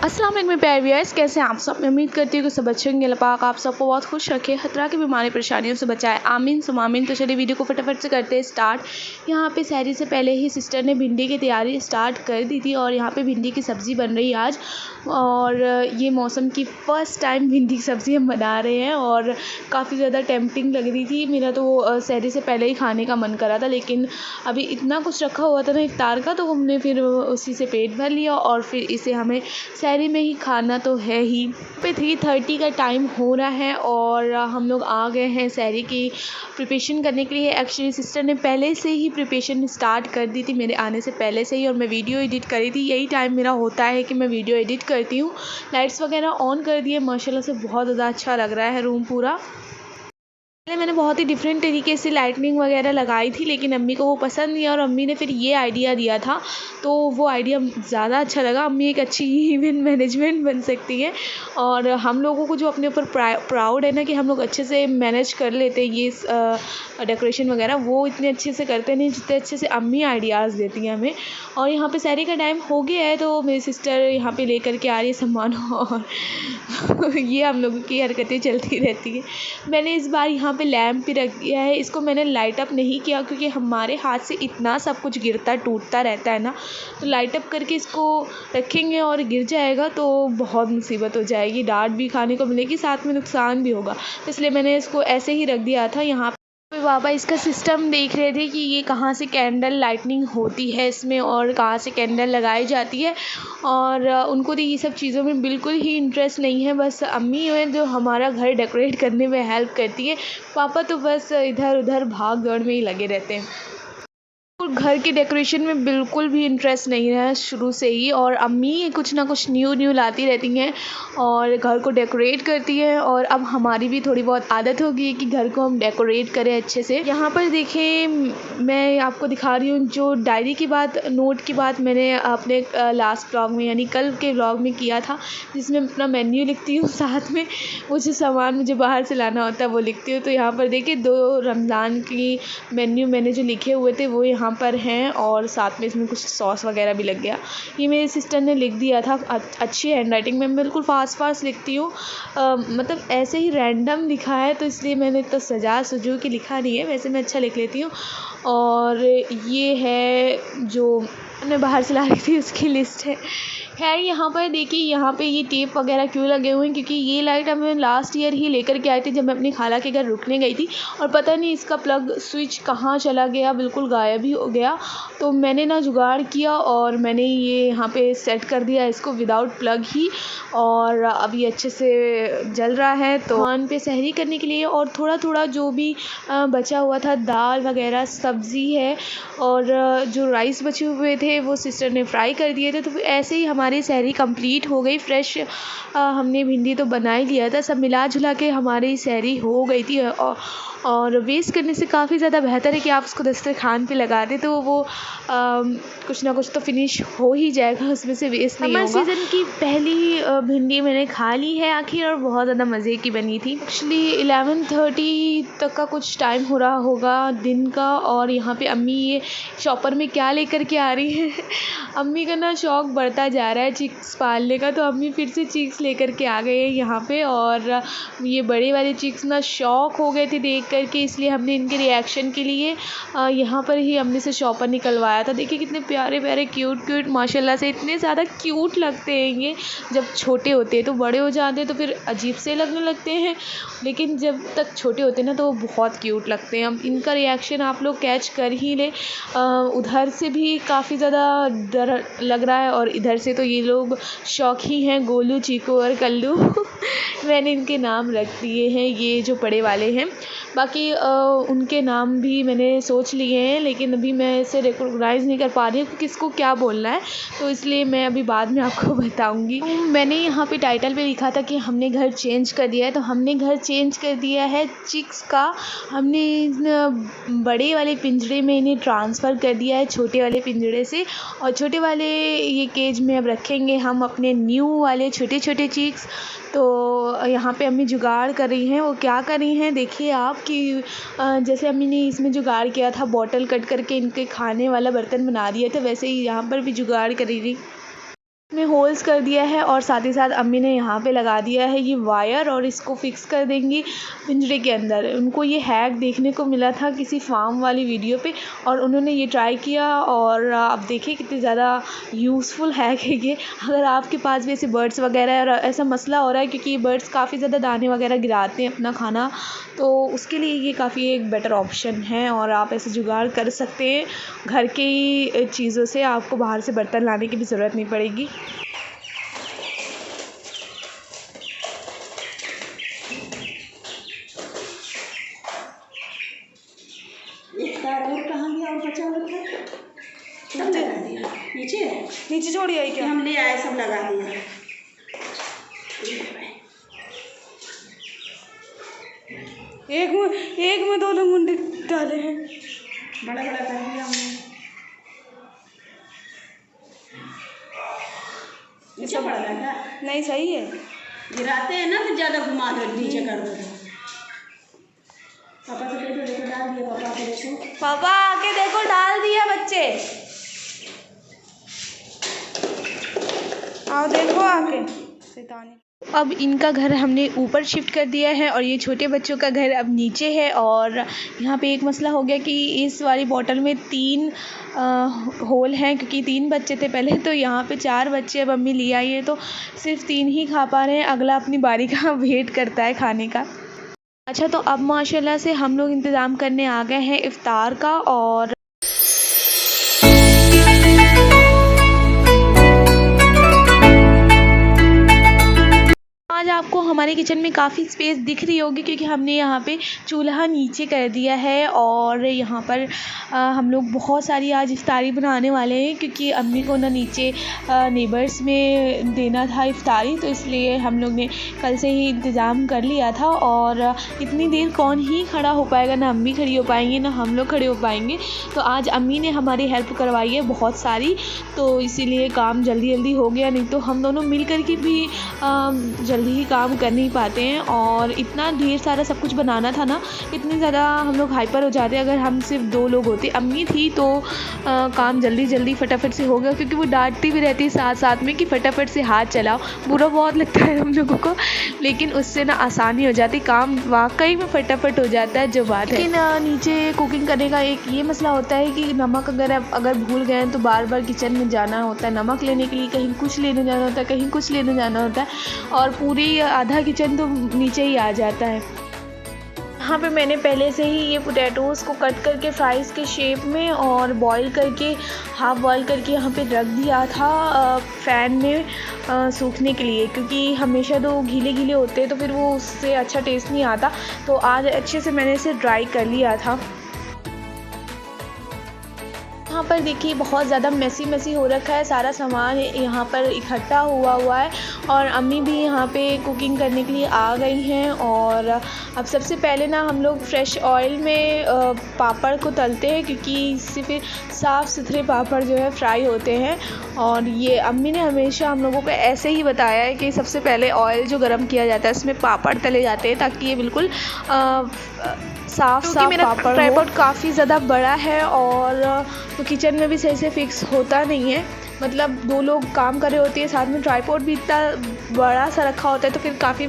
अस्सलाम वालेकुम प्यारे व्यूअर्स, कैसे हैं आप सब। मैं उम्मीद करती हूँ कि सब अच्छे होंगे। अल्लाह पाक आप सबको बहुत खुश रखे, हर तरह की बीमारी परेशानियों से बचाए, आमीन सुम आमीन। तो चलिए वीडियो को फटाफट से करते हैं स्टार्ट। यहाँ पे सहरी से पहले ही सिस्टर ने भिंडी की तैयारी स्टार्ट कर दी थी और यहाँ पे भिंडी की सब्ज़ी बन रही है आज। और ये मौसम की फ़र्स्ट टाइम भिंडी की सब्ज़ी हम बना रहे हैं और काफ़ी ज़्यादा टेम्पटिंग लग रही थी। मेरा तो सहरी से पहले ही खाने का मन करा था, लेकिन अभी इतना कुछ रखा हुआ था ना इफ्तार का, तो हमने फिर उसी से पेट भर लिया और फिर इसे हमें सहरी में ही खाना तो है ही। पे 3:30 का टाइम हो रहा है और हम लोग आ गए हैं सहरी की प्रिपरेशन करने के लिए। एक्चुअली सिस्टर ने पहले से ही प्रिपरेशन स्टार्ट कर दी थी मेरे आने से पहले से ही, और मैं वीडियो एडिट करी थी। यही टाइम मेरा होता है कि मैं वीडियो एडिट करती हूँ। लाइट्स वगैरह ऑन कर दिए, माशाल्लाह से बहुत ज़्यादा अच्छा लग रहा है रूम पूरा। पहले मैंने बहुत ही डिफरेंट तरीके से लाइटनिंग वगैरह लगाई थी, लेकिन अम्मी को वो पसंद नहीं, और अम्मी ने फिर ये आइडिया दिया था तो वो आइडिया ज़्यादा अच्छा लगा। अम्मी एक अच्छी इवेंट मैनेजमेंट बन सकती है, और हम लोगों को जो अपने ऊपर प्राउड है ना कि हम लोग अच्छे से मैनेज कर लेते हैं ये डेकोरेशन वगैरह, वो इतने अच्छे से करते नहीं जितने अच्छे से अम्मी आइडियाज़ देती हैं हमें। और यहाँ पे सहरी का टाइम हो गया है तो मेरी सिस्टर यहाँ पे लेकर के आ रही है सामान, और ये हम लोगों की हरकतें चलती रहती है। मैंने इस बार यहाँ पे लैंप भी रख दिया है, इसको मैंने लाइट अप नहीं किया क्योंकि हमारे हाथ से इतना सब कुछ गिरता टूटता रहता है ना, तो लाइट अप करके इसको रखेंगे और गिर जाएगा तो बहुत मुसीबत हो जाएगी, डांट भी खाने को मिलेगी, साथ में नुकसान भी होगा। तो इसलिए मैंने इसको ऐसे ही रख दिया था। यहाँ पे बाबा इसका सिस्टम देख रहे थे कि ये कहाँ से कैंडल लाइटनिंग होती है इसमें और कहाँ से कैंडल लगाई जाती है, और उनको तो ये सब चीज़ों में बिल्कुल ही इंटरेस्ट नहीं है। बस अम्मी है जो हमारा घर डेकोरेट करने में हेल्प करती है, पापा तो बस इधर उधर भाग दौड़ में ही लगे रहते हैं। और घर के डेकोरेशन में बिल्कुल भी इंटरेस्ट नहीं है शुरू से ही, और अम्मी कुछ ना कुछ न्यू लाती रहती हैं और घर को डेकोरेट करती हैं, और अब हमारी भी थोड़ी बहुत आदत हो गई है कि घर को हम डेकोरेट करें अच्छे से। यहाँ पर देखें, मैं आपको दिखा रही हूँ जो डायरी की बात, नोट की बात मैंने अपने लास्ट व्लॉग में यानी कल के व्लॉग में किया था, जिसमें अपना मेन्यू लिखती हूँ, साथ में वो जो सामान मुझे बाहर से लाना होता है वो लिखती हूँ। तो यहाँ पर देखिए 2 रमज़ान की मेन्यू मैंने जो लिखे हुए थे वो यहाँ पर हैं, और साथ में इसमें कुछ सॉस वगैरह भी लग गया। ये मेरी सिस्टर ने लिख दिया था अच्छी हैंड राइटिंग में, बिल्कुल फास्ट लिखती हूँ, मतलब ऐसे ही रैंडम लिखा है तो इसलिए मैंने तो सजा सुजू के लिखा नहीं है, वैसे मैं अच्छा लिख लेती हूँ। और ये है जो मैं बाहर से ला रही थी उसकी लिस्ट है। खैर यहाँ पर देखिए, यहाँ पे ये टेप वगैरह क्यों लगे हुए हैं, क्योंकि ये लाइट हमें लास्ट ईयर ही लेकर के आई थी जब मैं अपनी खाला के घर रुकने गई थी, और पता नहीं इसका प्लग स्विच कहाँ चला गया, बिल्कुल गायब ही हो गया। तो मैंने ना जुगाड़ किया और मैंने ये यहाँ पे सेट कर दिया इसको विदाउट प्लग ही, और अब ये अच्छे से जल रहा है। तो खान पे सहरी करने के लिए और थोड़ा थोड़ा जो भी बचा हुआ था, दाल वगैरह सब्ज़ी है, और जो राइस बचे हुए थे वो सिस्टर ने फ्राई कर दिए थे। तो ऐसे ही हमारी सहरी कंप्लीट हो गई। फ्रेश हमने भिंडी तो बना ही लिया था, सब मिला जुला के हमारी सहरी हो गई थी। और वेस्ट करने से काफ़ी ज़्यादा बेहतर है कि आप उसको दस्तरखान पे लगा दें, तो वो कुछ ना कुछ तो फिनिश हो ही जाएगा, उसमें से वेस्ट नहीं होगा। सीज़न की पहली भिंडी मैंने खा ली है आखिर, और बहुत ज़्यादा मज़े की बनी थी। एक्चुअली 11:30 तक का कुछ टाइम हो रहा होगा दिन का, और यहाँ पे अम्मी ये शॉपर में क्या लेकर के आ रही है अम्मी का ना शौक़ बढ़ता जा रहा है चिक्स पालने का, तो अम्मी फिर से चिक्स लेकर के आ गए हैं यहाँ पे। और ये बड़े वाले चिक्स ना शौक़ हो गए थे देख करके, इसलिए हमने इनके रिएक्शन के लिए यहाँ पर ही अम्मी से शॉपर निकलवाया था। देखिए कितने प्यारे प्यारे क्यूट माशाल्लाह से इतने ज़्यादा क्यूट लगते हैं ये। जब छोटे होते हैं तो बड़े हो जाते हैं तो फिर अजीब से लगने लगते हैं, लेकिन जब तक छोटे होते हैं ना तो वो बहुत क्यूट लगते हैं। अब इनका रिएक्शन आप लोग कैच कर ही ले, उधर से भी काफ़ी ज़्यादा डर लग रहा है और इधर से तो ये लोग शौकी हैं, गोलू, चीकू और कल्लू मैंने इनके नाम रख दिए हैं, ये जो बड़े वाले हैं। बाकी उनके नाम भी मैंने सोच लिए हैं, लेकिन अभी मैं इसे रिकॉग्नाइज़ नहीं कर पा रही हूँ कि किसको क्या बोलना है, तो इसलिए मैं अभी बाद में आपको बताऊँगी। मैंने यहाँ पे टाइटल पे लिखा था कि हमने घर चेंज कर दिया है, तो हमने घर चेंज कर दिया है चिक्स का। हमने बड़े वाले पिंजरे में इन्हें ट्रांसफ़र कर दिया है छोटे वाले पिंजरे से, और छोटे वाले ये केज में अब रखेंगे हम अपने न्यू वाले छोटे छोटे चिक्स। तो यहाँ पे अम्मी जुगाड़ कर रही हैं, वो क्या कर रही हैं देखिए आप कि जैसे अम्मी ने इसमें जुगाड़ किया था, बॉटल कट करके इनके खाने वाला बर्तन बना दिए थे, वैसे ही यहाँ पर भी जुगाड़ कर रही थी। में होल्स कर दिया है और साथ ही साथ अम्मी ने यहाँ पे लगा दिया है ये वायर और इसको फिक्स कर देंगी पिंजरे के अंदर। उनको ये हैक देखने को मिला था किसी फार्म वाली वीडियो पे और उन्होंने ये ट्राई किया और आप देखिए कितनी ज़्यादा यूज़फुल हैक है ये। अगर आपके पास भी ऐसे बर्ड्स वगैरह और ऐसा मसला हो रहा है क्योंकि ये बर्ड्स काफ़ी ज़्यादा दाने वगैरह गिराते हैं अपना खाना, तो उसके लिए ये काफ़ी एक बेटर ऑप्शन है और आप ऐसे जुगाड़ कर सकते हैं घर की चीज़ों से। आपको बाहर से बर्तन लाने की भी ज़रूरत नहीं पड़ेगी। कहाँ गया और बचा हुआ था? सब लगा दिया नीचे। नीचे छोड़ी आई क्या? हम ले आए, सब लगा दिया। एक में 2 मुंडे डाले हैं। बड़ा बड़ा कर दिया हमने। नीचे पड़ा था? नहीं, सही है। गिराते हैं ना तो ज़्यादा घुमा दो, नीचे कर दो। पापा से देखो डाल दिया। पापा को देखो। पापा आके देखो, डाल दिया बच्चे। आओ देखो आके। शैतानी। अब इनका घर हमने ऊपर शिफ्ट कर दिया है और ये छोटे बच्चों का घर अब नीचे है। और यहाँ पे एक मसला हो गया कि इस वाली बॉटल में 3 होल हैं क्योंकि 3 बच्चे थे पहले, तो यहाँ पे 4 बच्चे अब मम्मी ले आई है तो सिर्फ 3 ही खा पा रहे हैं। अगला अपनी बारी का वेट करता है खाने का। अच्छा, तो अब माशाल्लाह से हम लोग इंतज़ाम करने आ गए हैं इफ़्तार का। और आज आपको हमारे किचन में काफ़ी स्पेस दिख रही होगी क्योंकि हमने यहाँ पे चूल्हा नीचे कर दिया है और यहाँ पर हम लोग बहुत सारी आज इफ़्तारी बनाने वाले हैं क्योंकि अम्मी को ना नीचे नेबर्स में देना था इफ़्तारी, तो इसलिए हम लोग ने कल से ही इंतज़ाम कर लिया था। और इतनी देर कौन ही खड़ा हो पाएगा, ना अम्मी खड़ी हो पाएंगी ना हम लोग खड़े हो पाएंगे। तो आज अम्मी ने हमारी हेल्प करवाई है बहुत सारी, तो इसीलिए काम जल्दी जल्दी हो गया। नहीं तो हम दोनों मिल कर के भी जल्दी ही काम कर नहीं पाते हैं और इतना ढेर सारा सब कुछ बनाना था ना, इतनी ज़्यादा हम लोग हाइपर हो जाते। अगर हम सिर्फ 2 लोग होते, अम्मी थी तो काम जल्दी जल्दी फटाफट से हो गया क्योंकि वो डांटती भी रहती है साथ साथ में कि फटाफट से हाथ चलाओ। बुरा बहुत लगता है हम लोगों को, लेकिन उससे ना आसानी हो जाती, काम वाकई में फटाफट हो जाता है जो बात है। लेकिन नीचे कुकिंग करने का एक ये मसला होता है कि नमक अगर भूल गए तो बार बार किचन में जाना होता है नमक लेने के लिए, कहीं कुछ लेने जाना होता है, कहीं कुछ लेने जाना होता है और पूरी आधा किचन तो नीचे ही आ जाता है। यहाँ पे मैंने पहले से ही ये पोटैटोज़ को कट करके फ्राइज़ के शेप में और बॉईल करके हाफ़ बॉईल करके यहाँ पे रख दिया था फ़ैन में सूखने के लिए, क्योंकि हमेशा तो गीले गीले होते हैं तो फिर वो उससे अच्छा टेस्ट नहीं आता। तो आज अच्छे से मैंने इसे ड्राई कर लिया था। यहाँ पर देखिए बहुत ज़्यादा मेसी हो रखा है, सारा सामान यहाँ पर इकट्ठा हुआ है और अम्मी भी यहाँ पे कुकिंग करने के लिए आ गई हैं। और अब सबसे पहले ना हम लोग फ्रेश ऑयल में पापड़ को तलते हैं क्योंकि इससे फिर साफ़ सुथरे पापड़ जो है फ्राई होते हैं। और ये अम्मी ने हमेशा हम लोगों को ऐसे ही बताया है कि सबसे पहले ऑयल जो गर्म किया जाता है उसमें पापड़ तले जाते हैं ताकि ये बिल्कुल साफ पापड़। ट्राइपॉड काफ़ी ज़्यादा बड़ा है और तो किचन में भी सही से फिक्स होता नहीं है, मतलब 2 लोग काम कर रहे होते हैं साथ में, ट्राइपॉड भी इतना बड़ा सा रखा होता है तो फिर काफ़ी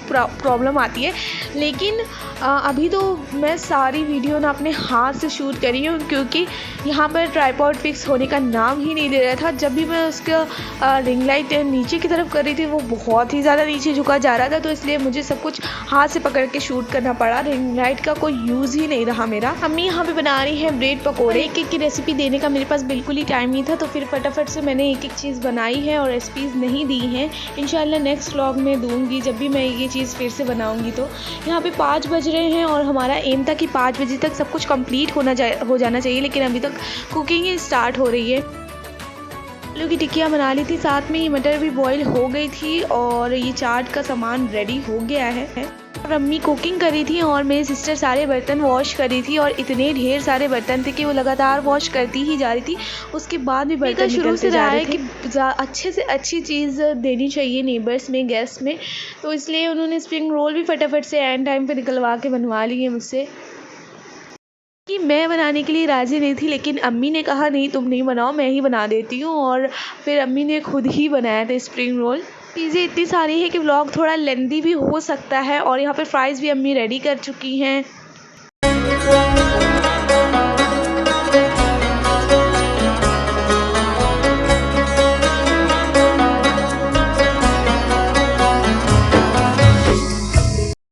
प्रॉब्लम आती है। लेकिन अभी तो मैं सारी वीडियो ना अपने हाथ से शूट करी हूँ क्योंकि यहाँ पर ट्राइपॉड फिक्स होने का नाम ही नहीं ले रहा था। जब भी मैं उसका रिंग लाइट नीचे की तरफ कर रही थी वो बहुत ही ज़्यादा नीचे झुका जा रहा था, तो इसलिए मुझे सब कुछ हाथ से पकड़ के शूट करना पड़ा। रिंग लाइट का कोई यूज़ ही नहीं रहा मेरा। अम्मी यहाँ पे बना रही है ब्रेड पकौड़े। एक की रेसिपी देने का मेरे पास बिल्कुल ही टाइम नहीं था, तो फिर फटाफट से मैंने एक चीज़ बनाई है और रेसिपीज़ नहीं दी हैं। इंशाल्लाह नेक्स्ट व्लॉग में दूँगी जब भी मैं ये चीज़ फिर से बनाऊँगी। तो यहाँ पे 5 बज रहे हैं और हमारा एम था कि 5 बजे तक सब कुछ कंप्लीट हो जाना चाहिए, लेकिन अभी तक कुकिंग ही स्टार्ट हो रही है। आलू की टिक्कियाँ बना ली थी, साथ में ये मटर भी बॉईल हो गई थी और ये चाट का सामान रेडी हो गया है। और अम्मी कुकिंग कर रही थी और मेरी सिस्टर सारे बर्तन वॉश कर रही थी और इतने ढेर सारे बर्तन थे कि वो लगातार वॉश करती ही जा रही थी। उसके बाद भी बर्तन शुरू से रहा है कि अच्छे से अच्छी चीज़ देनी चाहिए नेबर्स में, गेस्ट में, तो इसलिए उन्होंने स्प्रिंग रोल भी फटाफट से एंड टाइम पे निकलवा के बनवा लिए मुझसे। कि मैं बनाने के लिए राज़ी नहीं थी, लेकिन अम्मी ने कहा नहीं तुम नहीं बनाओ, मैं ही बना देती हूँ। और फिर अम्मी ने खुद ही बनाया था स्प्रिंग रोल। चीज़ें इतनी सारी है कि व्लॉग थोड़ा लेंदी भी हो सकता है। और यहाँ पे फ्राइज़ भी अम्मी रेडी कर चुकी हैं।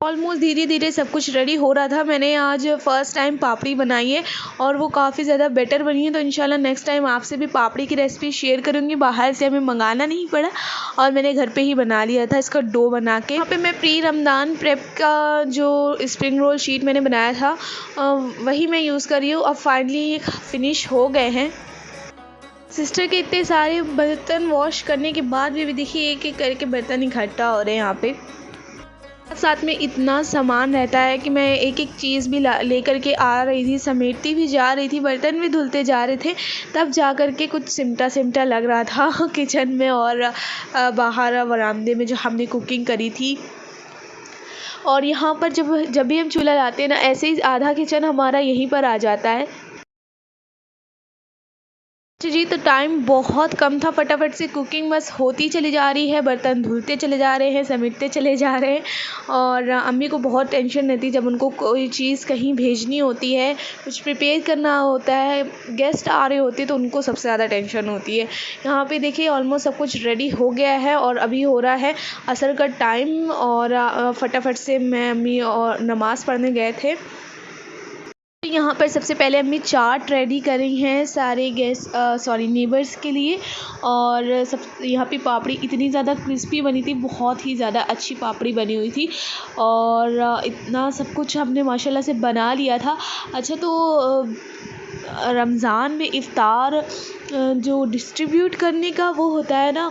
ऑलमोस्ट धीरे धीरे सब कुछ रेडी हो रहा था। मैंने आज फ़र्स्ट टाइम पापड़ी बनाई है और वो काफ़ी ज़्यादा बेटर बनी है। तो इंशाल्लाह नेक्स्ट टाइम आपसे भी पापड़ी की रेसिपी शेयर करूँगी। बाहर से हमें मंगाना नहीं पड़ा और मैंने घर पे ही बना लिया था इसका डो बना के। यहाँ पे मैं प्री रमज़ान प्रेप का जो स्प्रिंग रोल शीट मैंने बनाया था वही मैं यूज़ कर रही हूँ। अब फाइनली ये फिनिश हो गए हैं। सिस्टर के इतने सारे बर्तन वॉश करने के बाद भी देखिए एक एक करके बर्तन इकट्ठा हो रहे हैं यहाँ पे। साथ में इतना सामान रहता है कि मैं एक एक चीज़ भी लेकर के आ रही थी, समेटती भी जा रही थी, बर्तन भी धुलते जा रहे थे, तब जा कर के कुछ सिमटा सिमटा लग रहा था किचन में और बाहर वरामदे में जो हमने कुकिंग करी थी। और यहाँ पर जब भी हम चूल्हा लाते हैं ना, ऐसे ही आधा किचन हमारा यहीं पर आ जाता है। जी तो टाइम बहुत कम था, फटाफट से कुकिंग बस होती चली जा रही है, बर्तन धुलते चले जा रहे हैं, समेटते चले जा रहे हैं। और अम्मी को बहुत टेंशन रहती है जब उनको कोई चीज़ कहीं भेजनी होती है, कुछ प्रिपेयर करना होता है, गेस्ट आ रहे होते हैं तो उनको सबसे ज़्यादा टेंशन होती है। यहाँ पे देखिए ऑलमोस्ट सब कुछ रेडी हो गया है और अभी हो रहा है असर का टाइम। और फटाफट से मैं अम्मी और नमाज़ पढ़ने गए थे। यहाँ पर सबसे पहले अम्मी चाट रेडी कर रही हैं सारे नेबर्स के लिए। और सब यहाँ पे पापड़ी इतनी ज़्यादा क्रिस्पी बनी थी, बहुत ही ज़्यादा अच्छी पापड़ी बनी हुई थी। और इतना सब कुछ हमने माशाल्लाह से बना लिया था। अच्छा तो रमज़ान में इफ़्तार जो डिस्ट्रीब्यूट करने का वो होता है ना,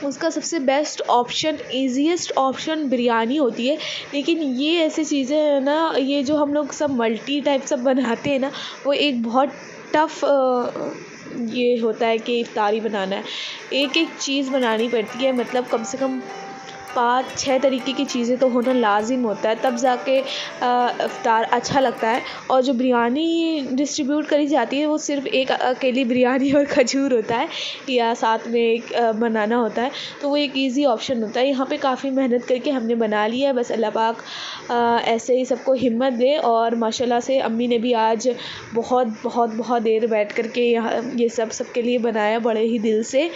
उसका सबसे best option, easiest option biryani होती है। लेकिन ये ऐसी चीज़ें हैं ना, ये जो हम लोग सब मल्टी टाइप सब बनाते हैं ना, वो एक बहुत टफ़ ये होता है कि इफ्तारी बनाना है, एक एक चीज़ बनानी पड़ती है। मतलब कम से कम 5-6 तरीके की चीज़ें तो होना लाजिम होता है, तब जाके इफ्तार अच्छा लगता है। और जो बिरयानी डिस्ट्रीब्यूट करी जाती है वो सिर्फ़ एक अकेली बिरयानी और खजूर होता है या साथ में एक बनाना होता है, तो वो एक इजी ऑप्शन होता है। यहाँ पे काफ़ी मेहनत करके हमने बना लिया है। बस अल्लाह पाक ऐसे ही सबको हिम्मत दे। और माशाल्लाह से अम्मी ने भी आज बहुत देर बैठ कर के यहाँ ये सबके लिए बनाया बड़े ही दिल से।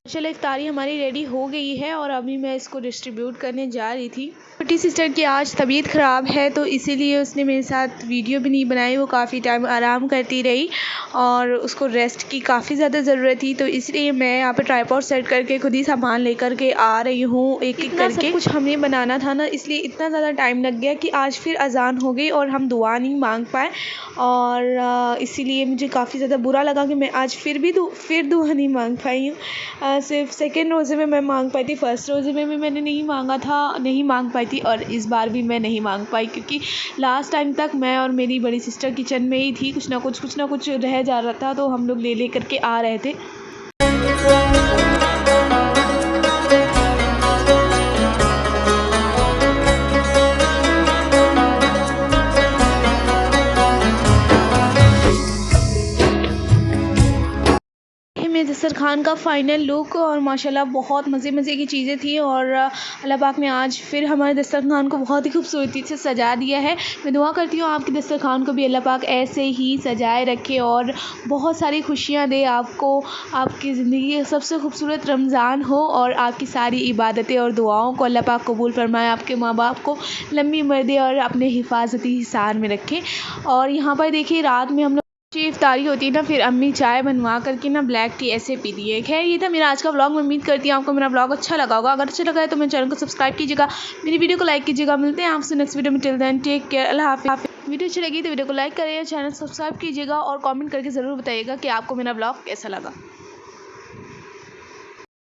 चलो इफ्तारी हमारी रेडी हो गई है और अभी मैं इसको डिस्ट्रीब्यूट करने जा रही थी। छोटी सिस्टर की आज तबीयत ख़राब है तो इसीलिए उसने मेरे साथ वीडियो भी नहीं बनाई। वो काफ़ी टाइम आराम करती रही और उसको रेस्ट की काफ़ी ज़्यादा ज़रूरत थी, तो इसलिए मैं यहाँ पे ट्राइपॉड सेट करके खुद ही सामान लेकर के आ रही हूँ एक एक करके। सब कुछ हमें बनाना था ना, इसलिए इतना ज़्यादा टाइम लग गया कि आज फिर अजान हो गई और हम दुआ नहीं मांग पाए। और इसीलिए मुझे काफ़ी ज़्यादा बुरा लगा कि मैं आज फिर दुआ नहीं मांग पाई हूँ। सिर्फ सेकेंड रोज़े में मैं मांग पाई थी, फर्स्ट रोज़े में भी मैंने नहीं मांग पाई थी और इस बार भी मैं नहीं मांग पाई, क्योंकि लास्ट टाइम तक मैं और मेरी बड़ी सिस्टर किचन में ही थी। कुछ ना कुछ रह जा रहा था तो हम लोग ले करके आ रहे थे। दस्तरखान का फ़ाइनल लुक और माशाल्लाह बहुत मज़े की चीज़ें थी। और अल्लाह पाक ने आज फिर हमारे दस्तरखान को बहुत ही खूबसूरती से सजा दिया है। मैं दुआ करती हूँ आपके दस्तरखान को भी अल्लाह पाक ऐसे ही सजाए रखे और बहुत सारी खुशियाँ दे आपको, आपकी ज़िंदगी का सबसे खूबसूरत रमज़ान हो और आपकी सारी इबादतें और दुआओं को अल्लाह पाक कबूल फरमाए, आपके माँ बाप को लंबी उम्र दे और अपने हिफाजती हिसार में रखे। और यहाँ पर देखिए रात में हम इफ्तारी होती है ना, फिर अम्मी चाय बनवा करके ना ब्लैक टी ऐसे पीती है। खैर ये था मेरा आज का व्लॉग। मैं उम्मीद करती हूँ आपको मेरा व्लॉग अच्छा लगा होगा। अगर अच्छा लगा है तो मेरे चैनल को सब्सक्राइब कीजिएगा, मेरी वीडियो को लाइक कीजिएगा। मिलते हैं आपसे नेक्स्ट वीडियो में। टिल देन टेक केयर, अल्लाह हाफ़िज़। वीडियो अच्छी लगी तो वीडियो को लाइक करें, चैनल सब्सक्राइब कीजिएगा और कमेंट करके ज़रूर बताइएगा कि आपको मेरा व्लॉग कैसा लगा।